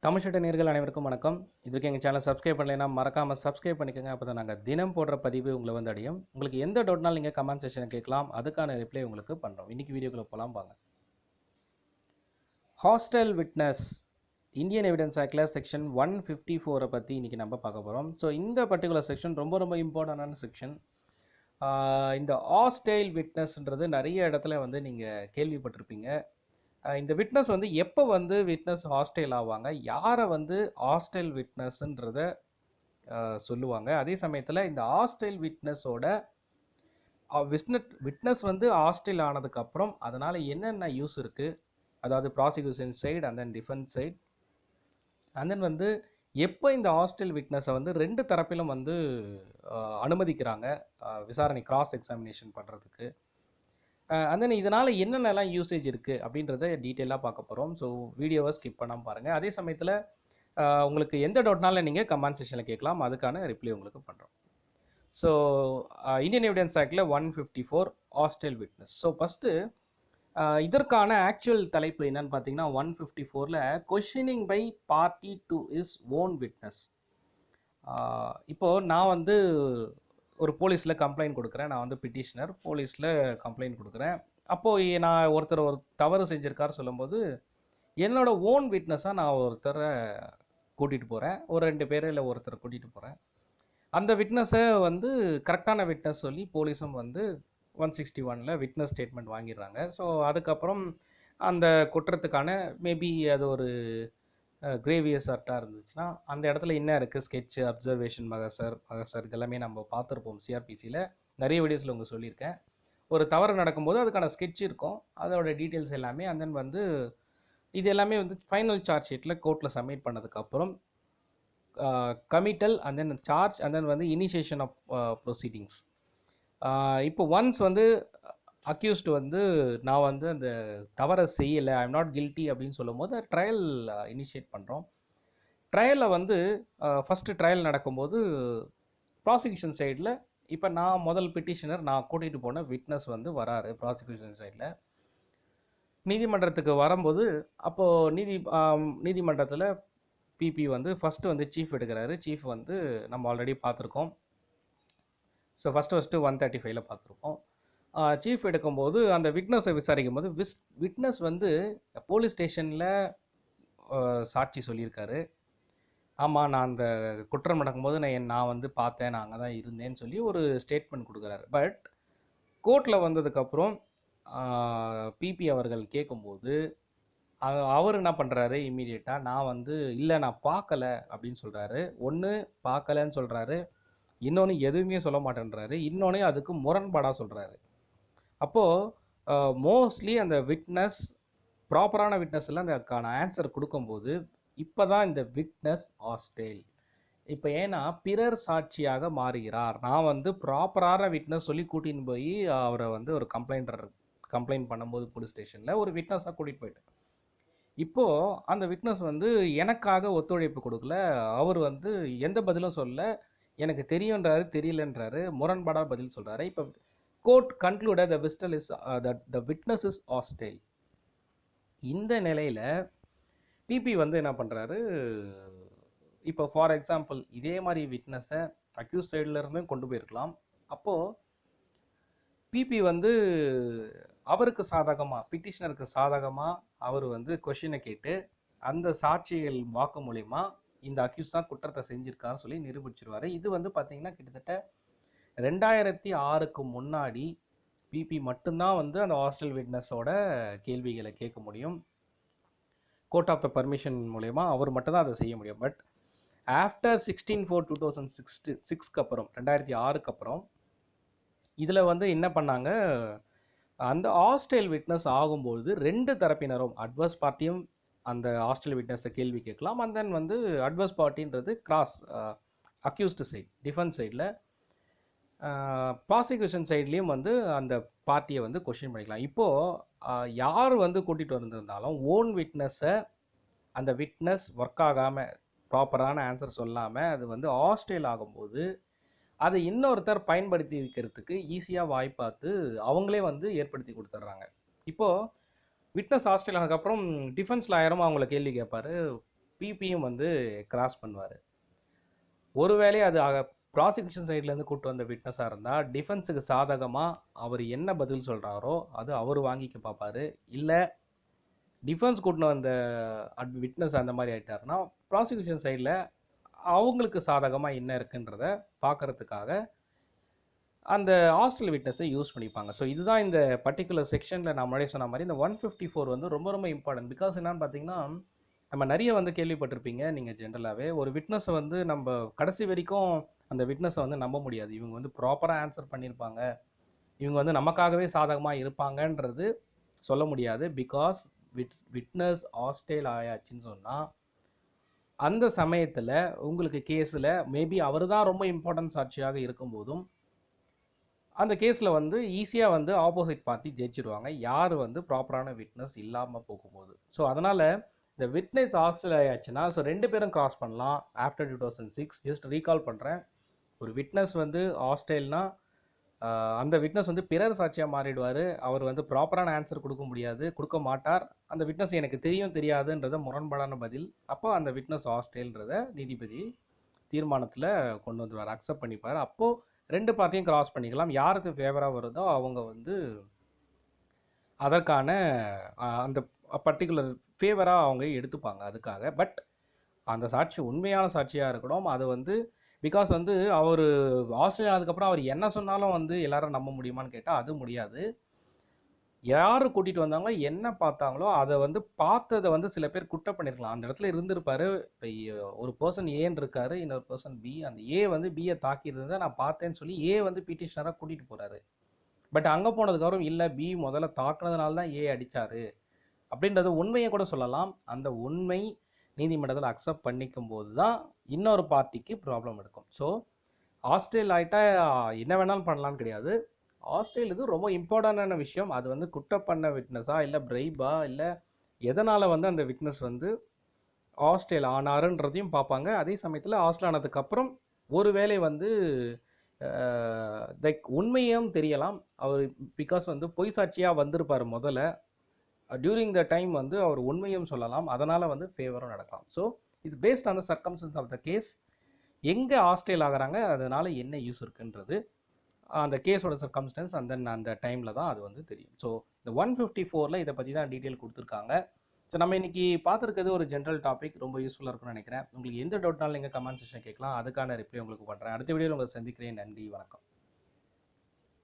தமிழ் சட்ட நேயர்கள் அனைவருக்கும் வணக்கம். இதுக்கு எங்கள் சேனல் சப்ஸ்கிரைப் பண்ணலைன்னா மறக்காமல் சப்ஸ்கிரைப் பண்ணிக்கோங்க. அப்போ தான் நாங்கள் தினம் போடுற பதிவு உங்களை வந்து அடையும். உங்களுக்கு எந்த டவுட்னாலும் நீங்கள் கமெண்ட் செக்ஷனில் கேட்கலாம். அதுக்கான ரிப்ளை உங்களுக்கு பண்ணுறோம். இன்றைக்கி வீடியோக்குள்ளே போகலாம் வாங்க. ஹாஸ்டல் விட்னஸ் இந்தியன் எவிடன்ஸ் ஆக்டில் செக்ஷன் 154 பற்றி இன்றைக்கி நம்ம பார்க்க போகிறோம். ஸோ இந்த பர்டிகுலர் செக்ஷன் ரொம்ப இம்பார்ட்டண்டான செக்ஷன். இந்த ஹாஸ்டைல் விட்னஸ்ன்றது நிறைய இடத்துல வந்து நீங்கள் கேள்விப்பட்டிருப்பீங்க. இந்த விட்னஸ் வந்து எப்போ வந்து விட்னஸ் ஹாஸ்டைல் ஆவாங்க, யாரை வந்து ஹாஸ்டைல் விட்னஸ்ன்றத சொல்லுவாங்க. அதே சமயத்தில் இந்த ஹாஸ்டைல் விட்னஸோட விட்னஸ் வந்து ஹாஸ்டைல் ஆனதுக்கப்புறம் அதனால் என்னென்ன யூஸ் இருக்குது, அதாவது prosecution side and then defence side, and then வந்து எப்போ இந்த ஹாஸ்டைல் விட்னஸை வந்து ரெண்டு தரப்பிலும் வந்து அனுமதிக்கிறாங்க விசாரணை கிராஸ் எக்ஸாமினேஷன் பண்ணுறதுக்கு, அண்ட் தென் இதனால் என்னென்னலாம் யூசேஜ் இருக்குது அப்படின்றத டீட்டெயிலாக பார்க்க போகிறோம். ஸோ வீடியோவை ஸ்கிப் பண்ணாமல் பாருங்கள். அதே சமயத்தில் உங்களுக்கு எந்த டவுட்னாலும் நீங்கள் கமெண்ட் செக்ஷனில் கேட்கலாம். அதுக்கான ரிப்ளை உங்களுக்கு பண்ணுறோம். ஸோ இந்தியன் எவிடன்ஸ் ஆக்டில் 154 ஹாஸ்டைல் விட்னஸ். ஸோ ஃபஸ்ட்டு இதற்கான ஆக்சுவல் தலைப்பு என்னன்னு பார்த்தீங்கன்னா 154ல் questioning by party to his own witness. இப்போது நான் வந்து ஒரு போலீஸில் கம்ப்ளைண்ட் கொடுக்குறேன். நான் வந்து பிட்டிஷனர், போலீஸில் கம்ப்ளைண்ட் கொடுக்குறேன். அப்போது நான் ஒருத்தர் ஒரு தவறு செஞ்சுருக்காரு சொல்லும்போது என்னோட ஓன் விட்னஸாக நான் ஒருத்தரை கூட்டிகிட்டு போகிறேன். ஒரு 2 பேர் இல்லை ஒருத்தரை கூட்டிகிட்டு போகிறேன். அந்த விட்னஸை வந்து கரெக்டான விட்னஸ் சொல்லி போலீஸும் வந்து 161ல் விட்னஸ் ஸ்டேட்மெண்ட் வாங்கிடுறாங்க. ஸோ அதுக்கப்புறம் அந்த குற்றத்துக்கான மேபி அது ஒரு கிரேவியஸ் ஆக்டாக இருந்துச்சுன்னா அந்த இடத்துல என்ன இருக்குது, ஸ்கெட்சு, அப்சர்வேஷன், மகசர் இதெல்லாமே நம்ம பார்த்துருப்போம். சிஆர்பிசியில் நிறைய வீடியோஸில் உங்களுக்கு சொல்லியிருக்கேன். ஒரு தவறு நடக்கும்போது அதுக்கான ஸ்கெட்ச் இருக்கும், அதோட டீட்டெயில்ஸ் எல்லாமே. அண்ட் தென் வந்து இது எல்லாமே வந்து ஃபைனல் சார்ஜ் ஷீட்டில் கோர்ட்டில் சப்மிட் பண்ணதுக்கப்புறம் committal and then charge and then வந்து இனிஷியேஷன் ஆஃப் ப்ரொசீடிங்ஸ். இப்போ ஒன்ஸ் வந்து அக்யூஸ்டு வந்து நான் வந்து அந்த தவறை செய்யலை, ஐ எம் நாட் கில்ட்டி அப்படின்னு சொல்லும் போது ட்ரையல் இனிஷியேட் பண்ணுறோம். ட்ரையலில் வந்து ஃபஸ்ட்டு ட்ரையல் நடக்கும்போது ப்ராசிக்யூஷன் சைடில் இப்போ நான் முதல் பிட்டிஷனர், நான் கூட்டிகிட்டு போன விட்னஸ் வந்து வராரு ப்ராசிக்யூஷன் சைடில் நீதிமன்றத்துக்கு வரும்போது. அப்போது நீதிமன்றத்தில் பிபி வந்து ஃபஸ்ட்டு வந்து சீஃப் எடுக்கிறாரு. சீஃப் வந்து நம்ம ஆல்ரெடி பார்த்துருக்கோம். ஸோ ஃபஸ்ட்டு 135ல் பார்த்துருக்கோம். சீஃப் எடுக்கும்போது அந்த விட்னஸை விசாரிக்கும் போது விட்னஸ் வந்து போலீஸ் ஸ்டேஷனில் சாட்சி சொல்லியிருக்காரு. ஆமாம், நான் அந்த குற்றம் நடக்கும்போது நான் வந்து பார்த்தேன், நான் அங்கே தான் இருந்தேன்னு சொல்லி ஒரு ஸ்டேட்மெண்ட் கொடுக்குறாரு. பட் கோர்ட்டில் வந்ததுக்கப்புறம் பிபி அவர்கள் கேட்கும்போது அவர் என்ன பண்ணுறாரு, இம்மீடியட்டாக நான் வந்து இல்லை நான் பார்க்கலை அப்படின்னு சொல்கிறாரு. ஒன்று பார்க்கலைன்னு சொல்கிறாரு, இன்னொன்று எதுவுமே சொல்ல மாட்டேன்றாரு, இன்னொன்று அதுக்கு முரண்பாடாக சொல்கிறாரு. அப்போது மோஸ்ட்லி அந்த விட்னஸ் ப்ராப்பரான விட்னஸில் அதுக்கான ஆன்சர் கொடுக்கும்போது இப்போ தான் இந்த விட்னஸ் ஹாஸ்டைல். இப்போ ஏன்னா பிறர் சாட்சியாக மாறுகிறார். நான் வந்து ப்ராப்பரான விட்னஸ் சொல்லி கூட்டின்னு போய் அவரை வந்து ஒரு கம்ப்ளைண்ட் பண்ணும்போது போலீஸ் ஸ்டேஷனில் ஒரு விட்னஸாக கூட்டிகிட்டு போயிட்டேன். இப்போது அந்த விட்னஸ் வந்து எனக்காக ஒத்துழைப்பு கொடுக்கல, அவர் வந்து எந்த பதிலும் சொல்ல, எனக்கு தெரியுன்றாரு, தெரியலன்றாரு, முரண்பாடாக பதில் சொல்கிறாரு. இப்போ court concluded the witness is hostile. இந்த நிலையில் பிபி வந்து என்ன பண்ணுறாரு, இப்போ ஃபார் எக்ஸாம்பிள் இதே மாதிரி விட்னஸை அக்யூஸ் சைட்லேருந்து கொண்டு போயிருக்கலாம். அப்போது பிபி வந்து அவருக்கு சாதகமாக, பிட்டிஷனருக்கு சாதகமாக அவர் வந்து கொஷினை கேட்டு அந்த சாட்சிகள் வாக்கு மூலயமா இந்த அக்யூஸ் தான் குற்றத்தை செஞ்சுருக்காருன்னு சொல்லி நிரூபிச்சிருவார். இது வந்து பார்த்திங்கன்னா கிட்டத்தட்ட 2006க்கு முன்னாடி பிபி மட்டும்தான் வந்து அந்த ஹாஸ்டல் விட்னஸோட கேள்விகளை கேட்க முடியும். கோர்ட் ஆஃப் த பர்மிஷன் மூலயமா அவர் மட்டும்தான் அதை செய்ய முடியும். பட் ஆஃப்டர் 16/4/2006க்கு அப்புறம் 2006க்கு அப்புறம் இதில் வந்து என்ன பண்ணாங்க, அந்த ஹாஸ்டைல் விட்னஸ் ஆகும்போது ரெண்டு தரப்பினரும் அட்வர்ஸ் பார்ட்டியும் அந்த ஹாஸ்டைல் விட்னஸை கேள்வி கேட்கலாம். அண்ட் தென் வந்து அட்வர்ஸ் பார்ட்டின்றது கிராஸ் அக்யூஸ்டு சைட், டிஃபென்ஸ் சைடில், ப்ராசிக்யூஷன் சைட்லேயும் வந்து அந்த பார்ட்டியை வந்து கொஷின் பண்ணிக்கலாம். இப்போது யார் வந்து கூட்டிகிட்டு வந்திருந்தாலும் ஓன் விட்னஸை அந்த விட்னஸ் ஒர்க் ஆகாமல் ப்ராப்பரான ஆன்சர் சொல்லாமல் அது வந்து ஹாஸ்டைல் ஆகும்போது அதை இன்னொருத்தர் பயன்படுத்தி இருக்கிறதுக்கு ஈஸியாக வாய்ப்பாத்து அவங்களே வந்து ஏற்படுத்தி கொடுத்துட்றாங்க. இப்போது விட்னஸ் ஹாஸ்டைல் ஆனதுக்கப்புறம் டிஃபென்ஸ் லாயரும் அவங்கள கேள்வி கேட்பார், பிபியும் வந்து கிராஸ் பண்ணுவார். ஒருவேளை அது ப்ராசிக்யூஷன் சைட்லேருந்து கூட்டு வந்த விட்னஸாக இருந்தால் டிஃபென்ஸுக்கு சாதகமாக அவர் என்ன பதில் சொல்கிறாரோ அது அவர் வாங்கிக்க பார்ப்பாரு. இல்லை டிஃபென்ஸ் கூட்டின வந்த விட்னஸ் அந்த மாதிரி ஆகிட்டாருன்னா ப்ராசிக்யூஷன் சைடில் அவங்களுக்கு சாதகமாக என்ன இருக்குன்றத பார்க்குறதுக்காக அந்த ஹாஸ்டல் விட்னஸை யூஸ் பண்ணிப்பாங்க. ஸோ இதுதான் இந்த பர்டிகுலர் செக்ஷனில் நான் முன்னாடியே சொன்ன மாதிரி இந்த 154 வந்து ரொம்ப ரொம்ப இம்பார்ட்டன்ட். பிகாஸ் என்னன்னு பார்த்தீங்கன்னா நம்ம நிறைய வந்து கேள்விப்பட்டிருப்பீங்க நீங்கள் ஜென்ரலாகவே ஒரு விட்னஸை வந்து நம்ம கடைசி வரைக்கும் அந்த விட்னஸை வந்து நம்ப முடியாது. இவங்க வந்து ப்ராப்பராக ஆன்சர் பண்ணியிருப்பாங்க, இவங்க வந்து நமக்காகவே சாதகமாக இருப்பாங்கன்றது சொல்ல முடியாது. பிகாஸ் விட்னஸ் ஹாஸ்டைல் ஆயாச்சுன்னு சொன்னால் அந்த சமயத்தில் உங்களுக்கு கேஸில் மேபி அவர் தான் ரொம்ப இம்பார்ட்டன்ட் சாட்சியாக இருக்கும்போதும் அந்த கேஸில் வந்து ஈஸியாக வந்து ஆப்போசிட் பார்ட்டி ஜெயிச்சிடுவாங்க, யார் வந்து ப்ராப்பரான விட்னஸ் இல்லாமல் போகும்போது. ஸோ அதனால் இந்த விட்னஸ் ஹாஸ்டல் ஆயாச்சுன்னா ஸோ 2 பேரும் கிராஸ் பண்ணலாம். ஆஃப்டர் 2006 ஜஸ்ட் ரீகால் பண்ணுறேன், ஒரு விட்னஸ் வந்து ஹாஸ்டைல்னா அந்த விட்னஸ் வந்து பிறர் சாட்சியாக மாறிடுவார். அவர் வந்து ப்ராப்பரான ஆன்சர் கொடுக்க முடியாது, கொடுக்க மாட்டார். அந்த விட்னஸ் எனக்கு தெரியாதுன்றத முரண்பாடான பதில். அப்போ அந்த விட்னஸ் ஹாஸ்டைல்ன்றத நீதிபதி தீர்மானத்தில் கொண்டு வந்துடுவார், அக்செப்ட் பண்ணிப்பார். அப்போது 2 பார்ட்டியும் கிராஸ் பண்ணிக்கலாம். யாருக்கு ஃபேவராக வருதோ அவங்க வந்து அதற்கான அந்த பர்டிகுலர் ஃபேவராக அவங்க எடுத்துப்பாங்க அதுக்காக. பட் அந்த சாட்சி உண்மையான சாட்சியாக இருக்கணும். அது வந்து பிகாஸ் வந்து அவர் ஆஸ்திரேலியா ஆனதுக்கப்புறம் அவர் என்ன சொன்னாலும் வந்து எல்லாரும் நம்ப முடியுமான்னு கேட்டால் அது முடியாது. யார் கூட்டிகிட்டு வந்தாங்களோ என்ன பார்த்தாங்களோ அதை வந்து பார்த்ததை வந்து சில பேர் குற்றம் பண்ணியிருக்கலாம். அந்த இடத்துல இருந்திருப்பார். இப்போ ஒரு பர்சன் ஏன்னு இருக்காரு, இன்னொரு பர்சன் பி. அந்த ஏ வந்து பியை தாக்கியிருந்ததை நான் பார்த்தேன்னு சொல்லி ஏ வந்து பிடிஷனராக கூட்டிகிட்டு போகிறாரு. பட் அங்கே போனதுக்கப்புறம் இல்லை பி முதல்ல தாக்குனதுனால தான் ஏ அடித்தார் அப்படின்றது உண்மையை கூட சொல்லலாம். அந்த உண்மை நீதிமன்றத்தில் அக்செப்ட் பண்ணிக்கும் போது தான் இன்னொரு பார்ட்டிக்கு ப்ராப்ளம் எடுக்கும். ஸோ ஹாஸ்டைல் ஆகிட்டா என்ன வேணாலும் பண்ணலான்னு கிடையாது. ஹாஸ்டைல் இது ரொம்ப இம்பார்ட்டண்டான விஷயம். அது வந்து குற்றம் பண்ண விட்னஸா இல்லை பிரைபா இல்லை எதனால் வந்து அந்த விட்னஸ் வந்து ஹாஸ்டைல் ஆனாருன்றதையும் பார்ப்பாங்க. அதே சமயத்தில் ஹாஸ்டல் ஆனதுக்கப்புறம் ஒரு வேளை வந்து லைக் உண்மையும் தெரியலாம். அவர் பிகாஸ் வந்து பொய் சாட்சியாக வந்திருப்பார் முதல்ல, டியூரிங் த டைம் வந்து அவர் உண்மையும் சொல்லலாம், அதனால் வந்து ஃபேவரும் நடக்கலாம். ஸோ இது based on the circumstances of the case. எங்கே ஹாஸ்டைல் ஆகிறாங்க, அதனால் என்ன யூஸ் இருக்குன்றது அந்த கேஸோட சர்க்கம்ஸ்டன்ஸ் அண்ட் தென் அந்த டைமில் தான் அது வந்து தெரியும். ஸோ இந்த 154 இதை பற்றி தான் டீட்டெயில் கொடுத்துருக்காங்க. ஸோ நம்ம இன்றைக்கி பார்த்துருக்கிறது ஒரு ஜென்ரல் டாபிக், ரொம்ப யூஸ்ஃபுல்லாக இருக்கும்னு நினைக்கிறேன். உங்களுக்கு எந்த டவுட்னாலும் நீங்கள் கமெண்ட் செக்ஷன் கேட்கலாம், அதுக்கான ரிப்ளை உங்களுக்கு பண்ணுறேன். அடுத்த வீடியோவில் உங்களை சந்திக்கிறேன். நன்றி, வணக்கம்.